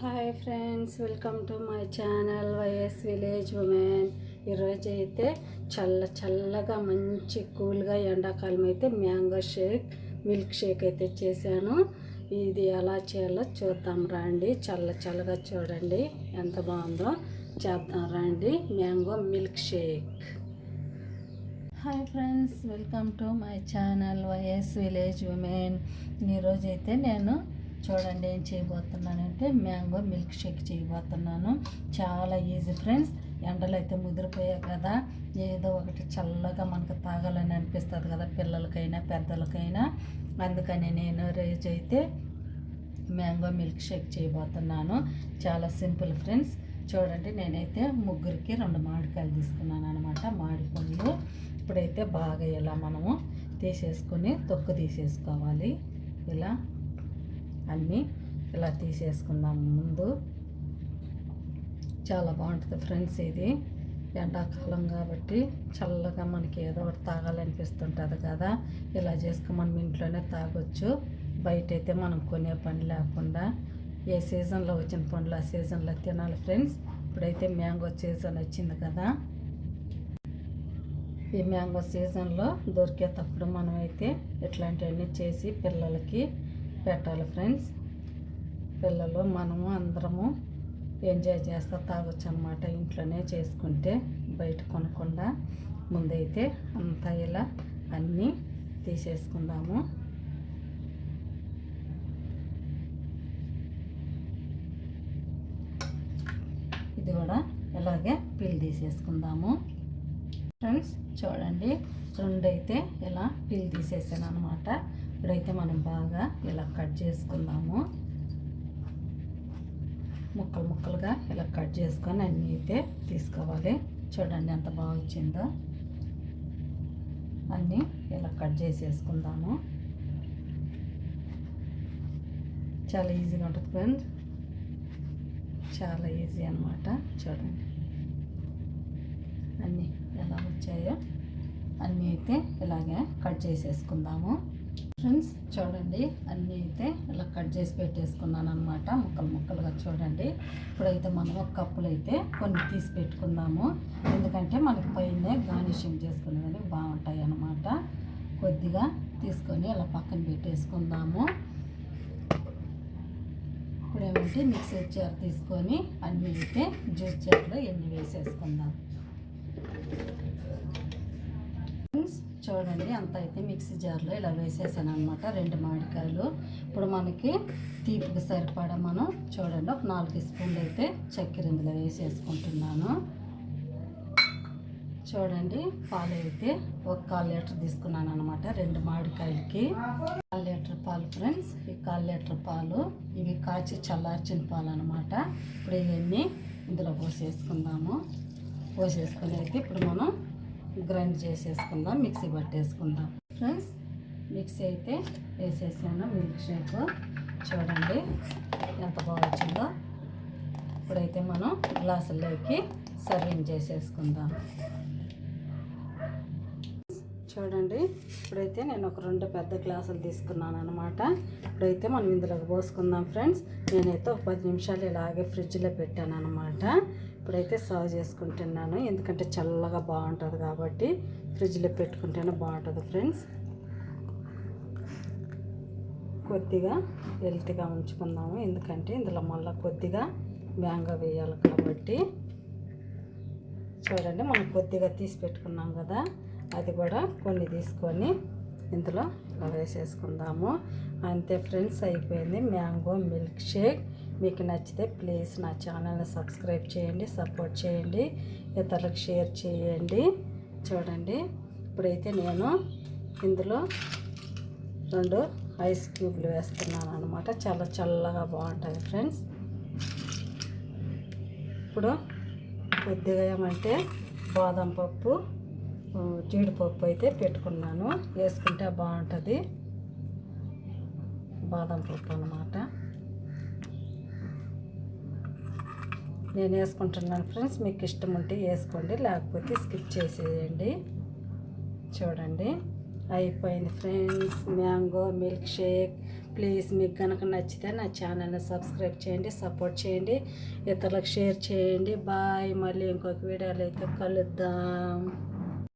Hi friends, welcome to my channel YS village women. ఈరోజు అయితే చల్లగా మంచి కూల్గా ఎండాకాలం అయితే మ్యాంగో షేక్, మిల్క్ షేక్ అయితే చేశాను. ఇది ఎలా చేయాలో చూద్దాం రండి. చల్లగా చూడండి ఎంత బాగుందో. చేద్దాం రండి mango milk shake. Hi friends, welcome to my channel YS village women. ఈరోజైతే నేను చూడండి ఏం చేయబోతున్నానంటే మ్యాంగో మిల్క్ షేక్ చేయబోతున్నాను. చాలా ఈజీ ఫ్రెండ్స్. ఎండలు అయితే ముదిరిపోయాయి కదా, ఏదో ఒకటి చల్లగా మనకు తాగాలని అనిపిస్తుంది కదా పిల్లలకైనా పెద్దలకైనా. అందుకని నేను రోజు అయితే మ్యాంగో మిల్క్ షేక్ చేయబోతున్నాను. చాలా సింపుల్ ఫ్రెండ్స్. చూడండి నేనైతే ముగ్గురికి 2 మామిడికాయలు తీసుకున్నాను అనమాట. మామిడిపళ్ళు ఇప్పుడైతే బాగా ఇలా మనము తీసేసుకొని తొక్కు తీసేసుకోవాలి. ఇలా అన్నీ ఇలా తీసేసుకుందాం ముందు. చాలా బాగుంటుంది ఫ్రెండ్స్. ఇది ఎండాకాలం కాబట్టి చల్లగా మనకి ఏదో ఒకటి తాగాలనిపిస్తుంటుంది కదా, ఇలా చేసుకుని మనం ఇంట్లోనే తాగొచ్చు. బయట అయితే మనం కొనే పని లేకుండా ఏ సీజన్లో వచ్చిన పండ్లు ఆ సీజన్లో తినాలి ఫ్రెండ్స్. ఇప్పుడైతే మ్యాంగో సీజన్ వచ్చింది కదా, ఈ మ్యాంగో సీజన్లో దొరికేటప్పుడు మనమైతే ఇట్లాంటివన్నీ చేసి పిల్లలకి పెట్టాలి ఫ్రెండ్స్. పిల్లలు మనము అందరము ఎంజాయ్ చేస్తూ తాగొచ్చు అనమాట ఇంట్లోనే చేసుకుంటే, బయట కొనకుండా. ముందైతే అంతా ఇలా అన్నీ తీసేసుకుందాము. ఇది కూడా ఇలాగే పీల్ తీసేసుకుందాము ఫ్రెండ్స్. చూడండి 2 అయితే ఇలా పీల్ తీసేసాను అనమాట. ఇప్పుడైతే మనం బాగా ఇలా కట్ చేసుకుందాము. ముక్కలుగా ఇలా కట్ చేసుకొని అన్నీ అయితే తీసుకోవాలి. చూడండి ఎంత బాగా వచ్చిందో. అన్నీ ఇలా కట్ చేసేసుకుందాము. చాలా ఈజీగా ఉంటుంది ఫ్రెండ్స్, చాలా ఈజీ అనమాట. చూడండి అన్నీ ఎలా వచ్చాయో అన్నీ అయితే ఇలాగే కట్ చేసేసుకుందాము ఫ్రెండ్స్. చూడండి అన్నీ అయితే ఇలా కట్ చేసి పెట్టేసుకున్నాను అనమాట, ముక్కలుగా. చూడండి ఇప్పుడైతే మనం ఒక కప్పులు అయితే కొన్ని తీసి పెట్టుకుందాము. ఎందుకంటే మనకి పైన గార్నిషింగ్ చేసుకునేదానికి బాగుంటాయి అన్నమాట. కొద్దిగా తీసుకొని ఇలా పక్కన పెట్టేసుకుందాము. ఇప్పుడు ఏమంటే మిక్సీ జార్ తీసుకొని అన్నీ అయితే జ్యూస్ జార్లో ఎన్ని వేసేసుకుందాం. చూడండి అంత అయితే మిక్సీ జార్లో ఇలా వేసేసాను అనమాట 2 మామిడికాయలు. ఇప్పుడు మనకి తీపికి సరిపడా మనం చూడండి ఒక 4 స్పూన్లు అయితే చక్కెర ఇందులో వేసేసుకుంటున్నాను. చూడండి పాలు అయితే ఒక 1/4 లీటర్ తీసుకున్నాను అనమాట 2 మామిడికాయలకి. 1/4 లీటర్ పాలు ఫ్రెండ్స్. ఈ 1/4 లీటర్ పాలు ఇవి కాచి చల్లార్చిన పాలు అనమాట. ఇప్పుడు ఇవన్నీ ఇందులో పోసేసుకుందాము. పోసేసుకుని అయితే ఇప్పుడు మనం గ్రైండ్ చేసేసుకుందాం, మిక్సీ పట్టేసుకుందాం ఫ్రెండ్స్. మిక్సీ అయితే వేసేసాను మిల్క్ షేక్. చూడండి ఎంత బాగా వచ్చిందో. ఇప్పుడైతే మనం గ్లాసుల్లోకి సర్వింగ్ చేసేసుకుందాం. చూడండి ఇప్పుడైతే నేను ఒక 2 పెద్ద గ్లాసులు తీసుకున్నాను అనమాట. ఇప్పుడైతే మనం ఇందులోకి పోసుకుందాం ఫ్రెండ్స్. నేనైతే ఒక 10 నిమిషాలు ఇలాగే ఫ్రిడ్జ్లో పెట్టాను అనమాట. ఇప్పుడైతే సర్వ్ చేసుకుంటున్నాను, ఎందుకంటే చల్లగా బాగుంటుంది కాబట్టి ఫ్రిడ్జ్లో పెట్టుకుంటేనే బాగుంటుంది ఫ్రెండ్స్. కొద్దిగా హెల్తీగా ఉంచుకుందాము, ఎందుకంటే ఇందులో మళ్ళీ కొద్దిగా మ్యాంగో వేయాలి కాబట్టి. చూడండి మనం కొద్దిగా తీసి పెట్టుకున్నాం కదా, అది కూడా కొన్ని తీసుకొని ఇందులో ఇలా వేసేసుకుందాము. అంతే ఫ్రెండ్స్, అయిపోయింది మ్యాంగో మిల్క్ షేక్. మీకు నచ్చితే ప్లీజ్ నా ఛానల్ని సబ్స్క్రైబ్ చేయండి, సపోర్ట్ చేయండి, ఇతరులకు షేర్ చేయండి. చూడండి ఇప్పుడైతే నేను ఇందులో 2 ఐస్ క్యూబ్లు వేస్తున్నాను అనమాట. చాలా చల్లగా బాగుంటుంది ఫ్రెండ్స్. ఇప్పుడు కొద్దిగా ఏమంటే బాదం పప్పు, జీడిపప్పు అయితే పెట్టుకున్నాను, వేసుకుంటే బాగుంటుంది. బాదం పప్పు అన్నమాట నేను వేసుకుంటున్నాను ఫ్రెండ్స్. మీకు ఇష్టం ఉంటే వేసుకోండి, లేకపోతే స్కిప్ చేసేయండి. చూడండి అయిపోయింది friends mango milk shake. Please మీకు కనుక నచ్చితే నా ఛానల్ని సబ్స్క్రైబ్ చేయండి, సపోర్ట్ చేయండి, ఇతరులకు షేర్ చేయండి. బాయ్. మళ్ళీ ఇంకొక వీడియోలో అయితే కలుద్దాం.